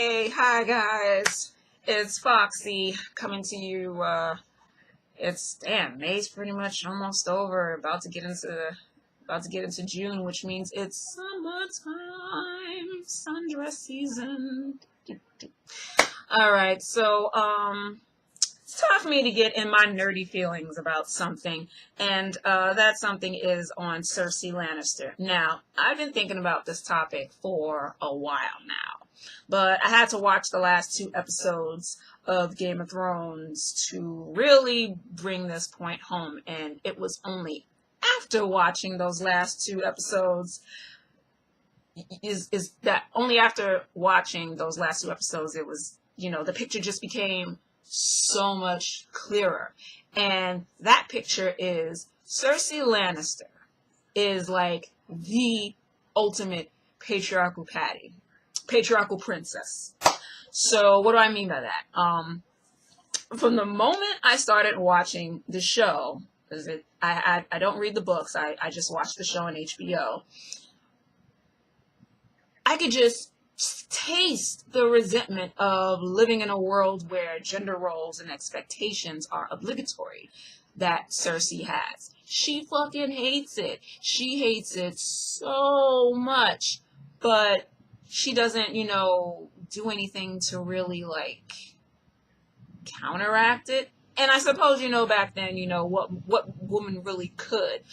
Hey, hi guys. It's Foxy coming to you. May's pretty much almost over. About to get into June, which means it's summertime, sundress season. All right, so it's time for me to get in my nerdy feelings about something, and that something is on Cersei Lannister. Now, I've been thinking about this topic for a while now, but I had to watch the last 2 episodes of Game of Thrones to really bring this point home, and it was only after watching those last 2 episodes is that only after watching those last 2 episodes it was, the picture just became so much clearer. And that picture is Cersei Lannister is like the ultimate patriarchal princess. So what do I mean by that? From the moment I started watching the show, because I don't read the books, I just watch the show on HBO, I could just taste the resentment of living in a world where gender roles and expectations are obligatory that Cersei has. She fucking hates it. She hates it so much, but she doesn't, do anything to really counteract it. And I suppose, back then, what woman really could,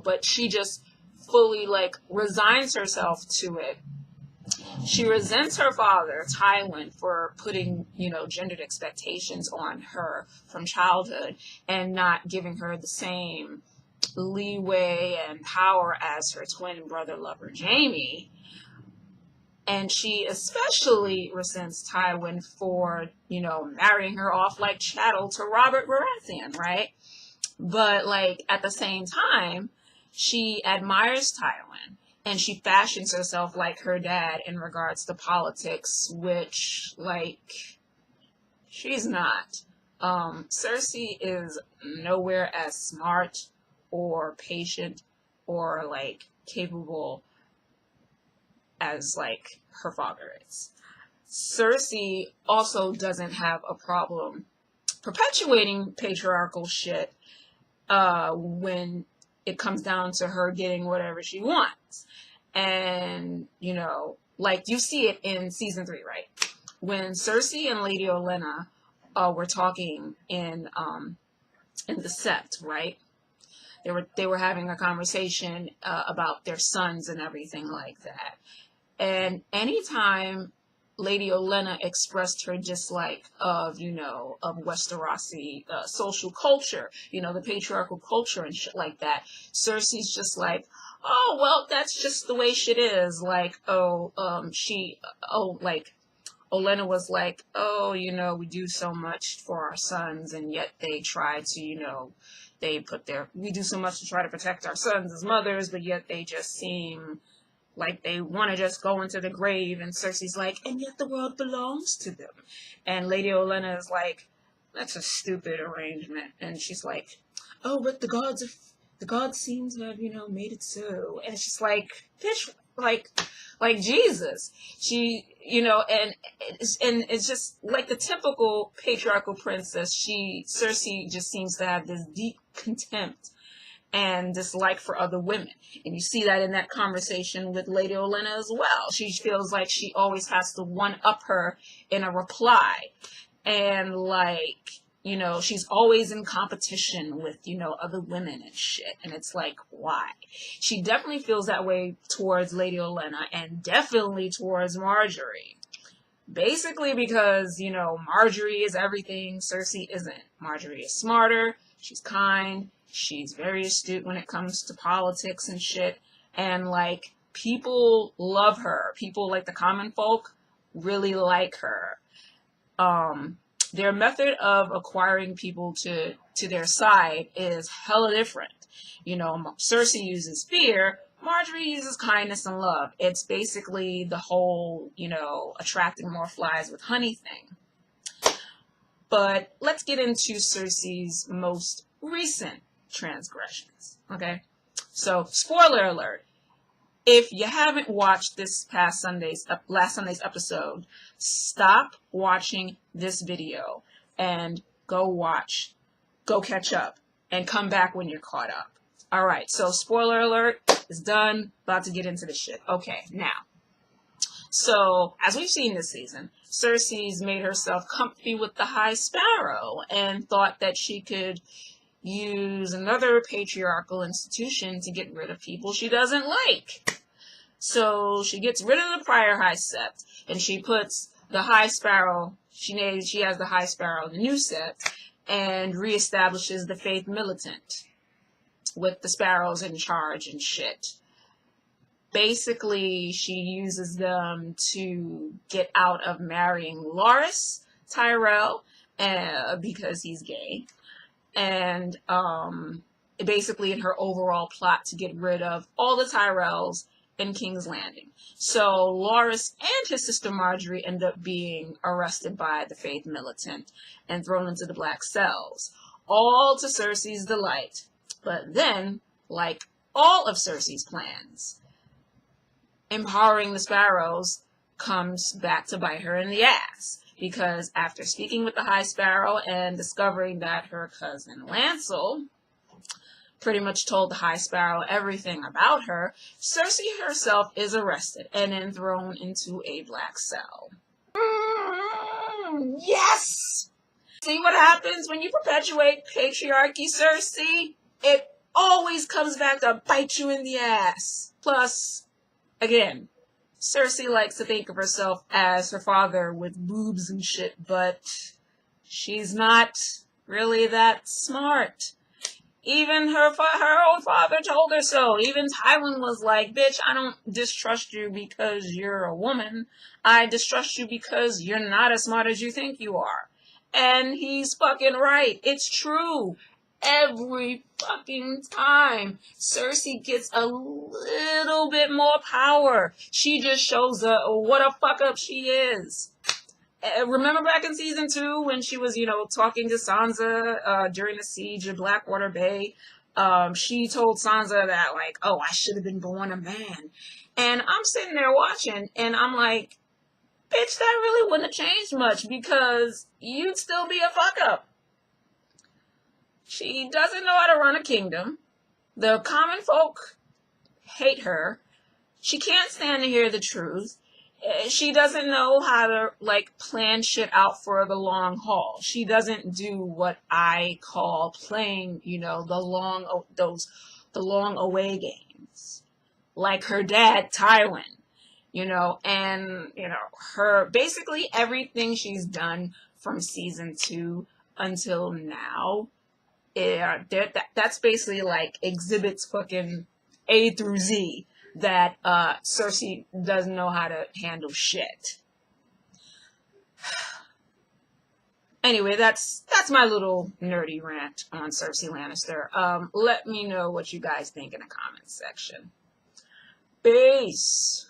but she just fully resigns herself to it. She resents her father, Tywin, for putting, gendered expectations on her from childhood and not giving her the same leeway and power as her twin brother lover, Jaime. And she especially resents Tywin for, marrying her off like chattel to Robert Baratheon, right? But, at the same time, she admires Tywin. And she fashions herself like her dad in regards to politics, which, she's not. Cersei is nowhere as smart or patient or, capable as, her father is. Cersei also doesn't have a problem perpetuating patriarchal shit when it comes down to her getting whatever she wants. And, you see it in season 3, right? When Cersei and Lady Olenna were talking in the Sept, right? They were having a conversation about their sons and everything like that. And anytime Lady Olenna expressed her dislike of Westerosi social culture, the patriarchal culture and shit like that, Cersei's just like, oh, well, that's just the way shit is. Olenna was like, oh, we do so much for our sons, and yet they try to, we do so much to try to protect our sons as mothers, but yet they just seem like they want to just go into the grave. And Cersei's like, and yet the world belongs to them. And Lady Olenna is like, that's a stupid arrangement. And she's like, oh, but the gods seem to have, made it so. And it's just like, bitch, like Jesus. She, and it's just like the typical patriarchal princess. Cersei just seems to have this deep contempt and dislike for other women. And you see that in that conversation with Lady Olenna as well. She feels like she always has to one-up her in a reply. And she's always in competition with, other women and shit. And it's like, why? She definitely feels that way towards Lady Olenna and definitely towards Marjorie. Basically because, Marjorie is everything Cersei isn't. Marjorie is smarter. She's kind. She's very astute when it comes to politics and shit. And, people love her. People, the common folk, really like her. Their method of acquiring people to their side is hella different. Cersei uses fear. Marjorie uses kindness and love. It's basically the whole, attracting more flies with honey thing. But let's get into Cersei's most recent transgressions. Okay, so spoiler alert, if you haven't watched last Sunday's episode, stop watching this video and go catch up, and come back when you're caught up. All right, so spoiler alert, it's done. About to get into the shit. Okay, now. So, as we've seen this season, Cersei's made herself comfy with the High Sparrow and thought that she could use another patriarchal institution to get rid of people she doesn't like. So she gets rid of the prior High Sept, and she puts the High Sparrow, she has the High Sparrow in the new Sept, and reestablishes the Faith Militant with the Sparrows in charge and shit. Basically, she uses them to get out of marrying Loras Tyrell because he's gay. And basically in her overall plot to get rid of all the Tyrells in King's Landing. So Loras and his sister Marjorie end up being arrested by the Faith Militant and thrown into the Black Cells, all to Cersei's delight. But then, like all of Cersei's plans, empowering the Sparrows comes back to bite her in the ass. Because after speaking with the High Sparrow and discovering that her cousin Lancel pretty much told the High Sparrow everything about her, Cersei herself is arrested and then thrown into a Black Cell. Yes! See what happens when you perpetuate patriarchy, Cersei? It always comes back to bite you in the ass. Plus, again, Cersei likes to think of herself as her father with boobs and shit, but she's not really that smart. Even her own father told her so. Even Tywin was like, bitch, I don't distrust you because you're a woman. I distrust you because you're not as smart as you think you are. And he's fucking right. It's true. Every fucking time Cersei gets a little bit more power, she just shows what a fuck up she is. Remember back in season 2 when she was, talking to Sansa during the siege of Blackwater Bay? She told Sansa that, like, oh, I should have been born a man. And I'm sitting there watching, and I'm like, bitch, that really wouldn't have changed much because you'd still be a fuck up. She doesn't know how to run a kingdom. The common folk hate her. She can't stand to hear the truth. She doesn't know how to, plan shit out for the long haul. She doesn't do what I call playing, the long away games. Like her dad, Tywin, her, basically everything she's done from season 2 until now. Yeah, that's basically like exhibits fucking A through Z that Cersei doesn't know how to handle shit. Anyway, that's my little nerdy rant on Cersei Lannister. Let me know what you guys think in the comments section. Peace.